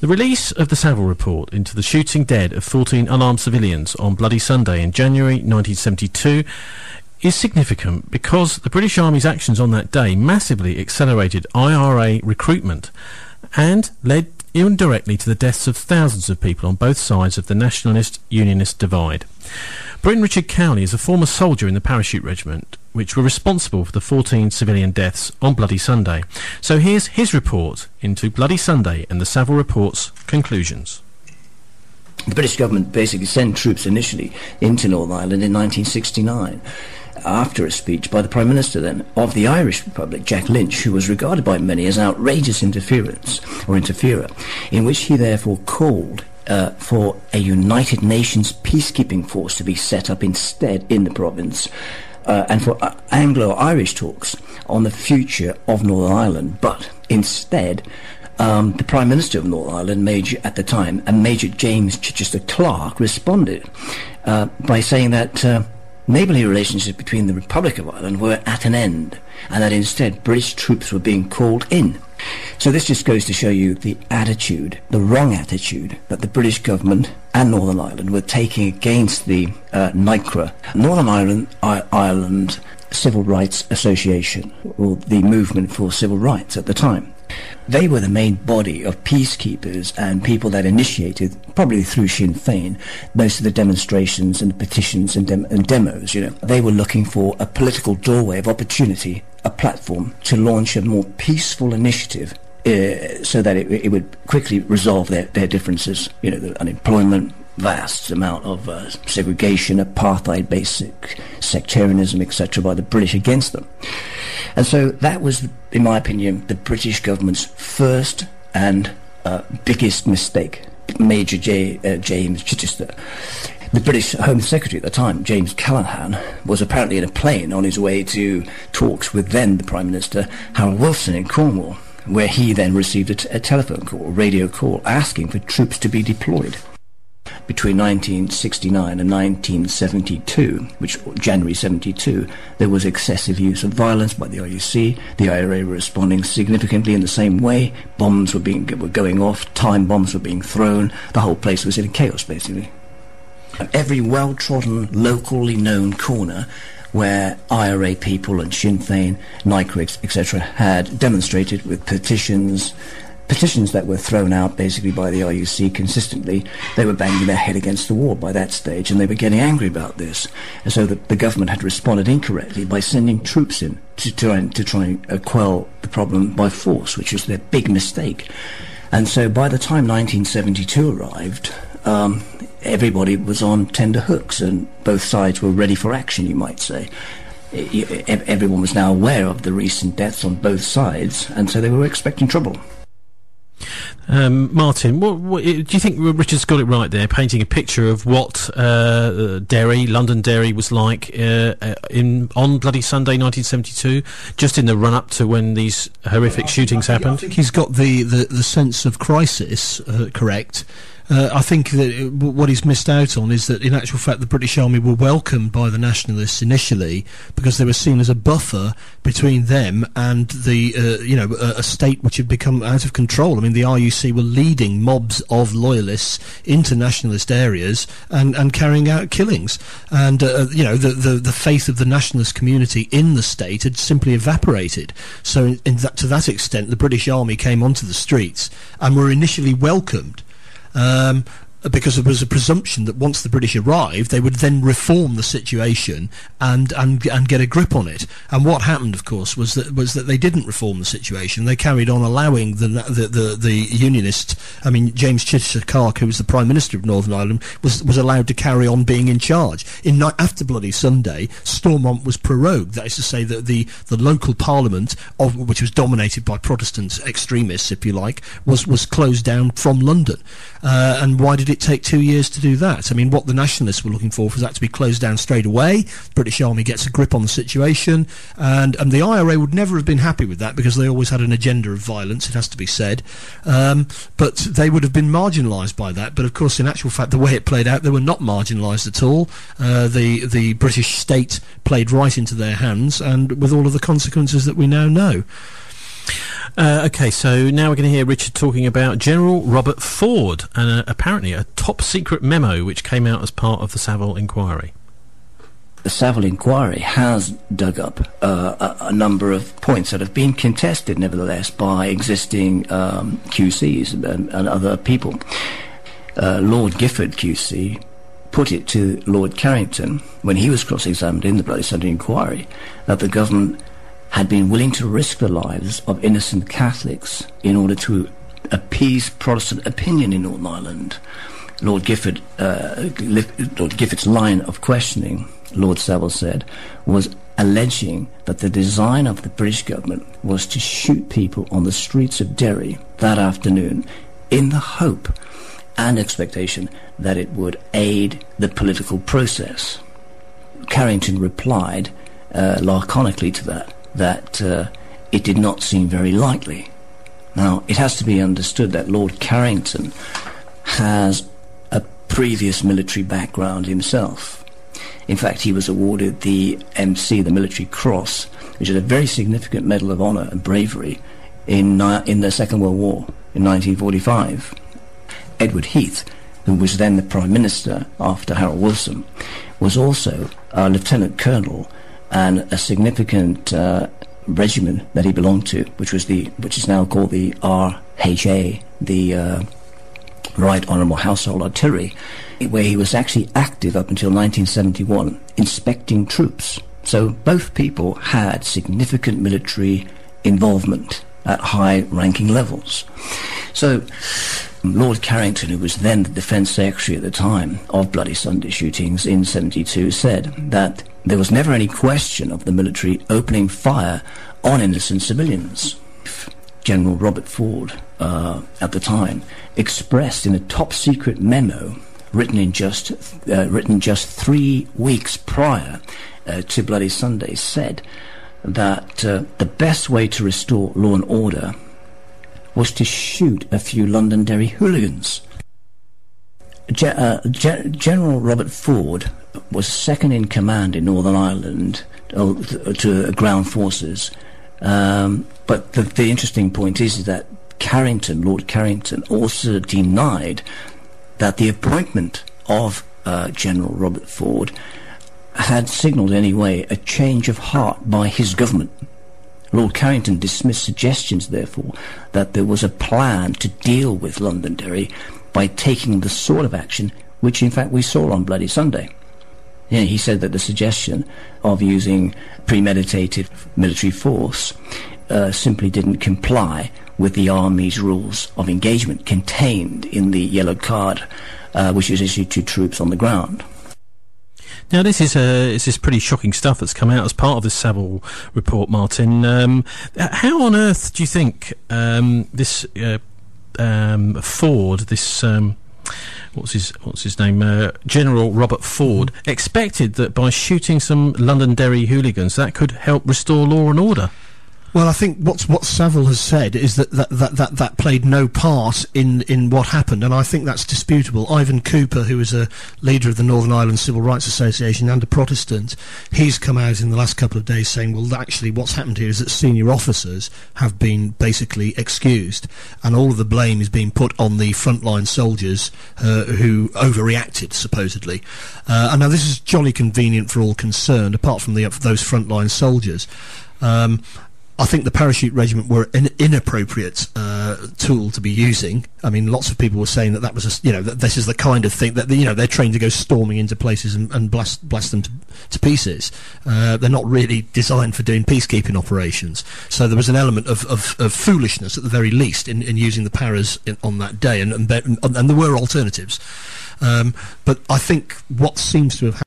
The release of the Savile Report into the shooting dead of 14 unarmed civilians on Bloody Sunday in January 1972 is significant because the British Army's actions on that day massively accelerated IRA recruitment and led indirectly to the deaths of thousands of people on both sides of the nationalist-unionist divide. Briton Richard Cowley is a former soldier in the Parachute Regiment, which were responsible for the 14 civilian deaths on Bloody Sunday. So here's his report into Bloody Sunday and the Savile Report's conclusions. The British government basically sent troops initially into Northern Ireland in 1969, after a speech by the Prime Minister then of the Irish Republic, Jack Lynch, who was regarded by many as outrageous interferer, in which he therefore called for a United Nations peacekeeping force to be set up instead in the province, and for Anglo-Irish talks on the future of Northern Ireland. But instead, the Prime Minister of Northern Ireland, Major James Chichester Clark, responded by saying that neighbourly relationships between the Republic of Ireland were at an end, and that instead British troops were being called in. So this just goes to show you the wrong attitude that the British government and Northern Ireland were taking against the NICRA, Northern Ireland Civil Rights Association, or the Movement for Civil Rights at the time. They were the main body of peacekeepers and people that initiated, probably through Sinn Féin, most of the demonstrations and petitions and demos. They were looking for a political doorway of opportunity, a platform to launch a more peaceful initiative, so that it would quickly resolve their differences. The unemployment, vast amount of segregation, apartheid, basic sectarianism, etc., by the British against them. And so that was, in my opinion, the British government's first and biggest mistake. Major James Chichester, the British Home Secretary at the time, James Callaghan, was apparently in a plane on his way to talks with then the Prime Minister, Harold Wilson, in Cornwall, where he then received a telephone call, a radio call, asking for troops to be deployed. Between 1969 and 1972, January 72, there was excessive use of violence by the RUC. The IRA were responding significantly in the same way. Bombs were going off, time bombs were being thrown. The whole place was in chaos, basically. Every well-trodden, locally known corner where IRA people and Sinn Féin, NICRA, etc., had demonstrated with petitions that were thrown out basically by the RUC consistently. They were banging their head against the wall by that stage, and they were getting angry about this. And so the government had responded incorrectly by sending troops in to try and quell the problem by force, which was their big mistake. And so by the time 1972 arrived, everybody was on tender hooks, and both sides were ready for action, you might say. Everyone was now aware of the recent deaths on both sides, and so they were expecting trouble. Martin, what do you think Richard's got it right there, painting a picture of what London Derry was like on Bloody Sunday 1972, just in the run-up to when these horrific shootings happened? I think he's got the sense of crisis correct. I think that what he's missed out on is that, in actual fact, the British Army were welcomed by the nationalists initially because they were seen as a buffer between them and a state which had become out of control. I mean, the RUC were leading mobs of loyalists into nationalist areas and carrying out killings. And the faith of the nationalist community in the state had simply evaporated. So, to that extent, the British Army came onto the streets and were initially welcomed. Because there was a presumption that once the British arrived, they would then reform the situation and get a grip on it. And what happened, of course, was that they didn't reform the situation. They carried on allowing the Unionist, James Chichester Clark, who was the Prime Minister of Northern Ireland, was allowed to carry on being in charge. After Bloody Sunday, Stormont was prorogued. That is to say that the local Parliament, which was dominated by Protestant extremists, if you like, was closed down from London. And why did it take 2 years to do that? I mean, what the nationalists were looking for was that to be closed down straight away. British Army gets a grip on the situation, and the IRA would never have been happy with that because they always had an agenda of violence, it has to be said. But they would have been marginalised by that. But of course, in actual fact, the way it played out, they were not marginalised at all. The British state played right into their hands, and with all of the consequences that we now know. Okay, so now we're going to hear Richard talking about General Robert Ford and apparently a top-secret memo which came out as part of the Savile inquiry. The Savile inquiry has dug up a number of points that have been contested, nevertheless, by existing QCs and other people. Lord Gifford QC put it to Lord Carrington, when he was cross-examined in the Bloody Sunday inquiry, that the government had been willing to risk the lives of innocent Catholics in order to appease Protestant opinion in Northern Ireland. Lord Gifford's line of questioning, Lord Savile said, was alleging that the design of the British government was to shoot people on the streets of Derry that afternoon in the hope and expectation that it would aid the political process. Carrington replied laconically to that it did not seem very likely. Now, it has to be understood that Lord Carrington has a previous military background himself. In fact, he was awarded the MC, the Military Cross, which is a very significant medal of honour and bravery in the Second World War in 1945. Edward Heath, who was then the Prime Minister after Harold Wilson, was also a Lieutenant Colonel and a significant regiment that he belonged to, which is now called the RHA, the Right Honourable Household Artillery, where he was actually active up until 1971, inspecting troops. So both people had significant military involvement at high-ranking levels. So Lord Carrington, who was then the Defence Secretary at the time of Bloody Sunday shootings in 72, said that there was never any question of the military opening fire on innocent civilians. General Robert Ford, at the time, expressed in a top-secret memo written just 3 weeks prior to Bloody Sunday, said that the best way to restore law and order was to shoot a few Londonderry hooligans. General Robert Ford was second in command in Northern Ireland to ground forces. But the interesting point is that Lord Carrington, also denied that the appointment of General Robert Ford had signalled in any way a change of heart by his government. Lord Carrington dismissed suggestions, therefore, that there was a plan to deal with Londonderry by taking the sort of action which, in fact, we saw on Bloody Sunday. Yeah, he said that the suggestion of using premeditated military force simply didn't comply with the Army's rules of engagement contained in the yellow card which was issued to troops on the ground. Now, this is pretty shocking stuff that's come out as part of this Savile report, Martin. How on earth do you think this Ford, this what's his name, General Robert Ford, expected that by shooting some Londonderry hooligans that could help restore law and order? Well, I think what Savile has said is that played no part in what happened, and I think that's disputable. Ivan Cooper, who is a leader of the Northern Ireland Civil Rights Association and a Protestant, he's come out in the last couple of days saying, well, actually what's happened here is that senior officers have been basically excused, and all of the blame is being put on the frontline soldiers who overreacted, supposedly. And now this is jolly convenient for all concerned, apart from those frontline soldiers. I think the parachute regiment were an inappropriate tool to be using. I mean, lots of people were saying that was that this is the kind of thing that they're trained to go storming into places and blast them to pieces. They're not really designed for doing peacekeeping operations. So there was an element of foolishness at the very least in using the paras on that day, and there were alternatives. But I think what seems to have happened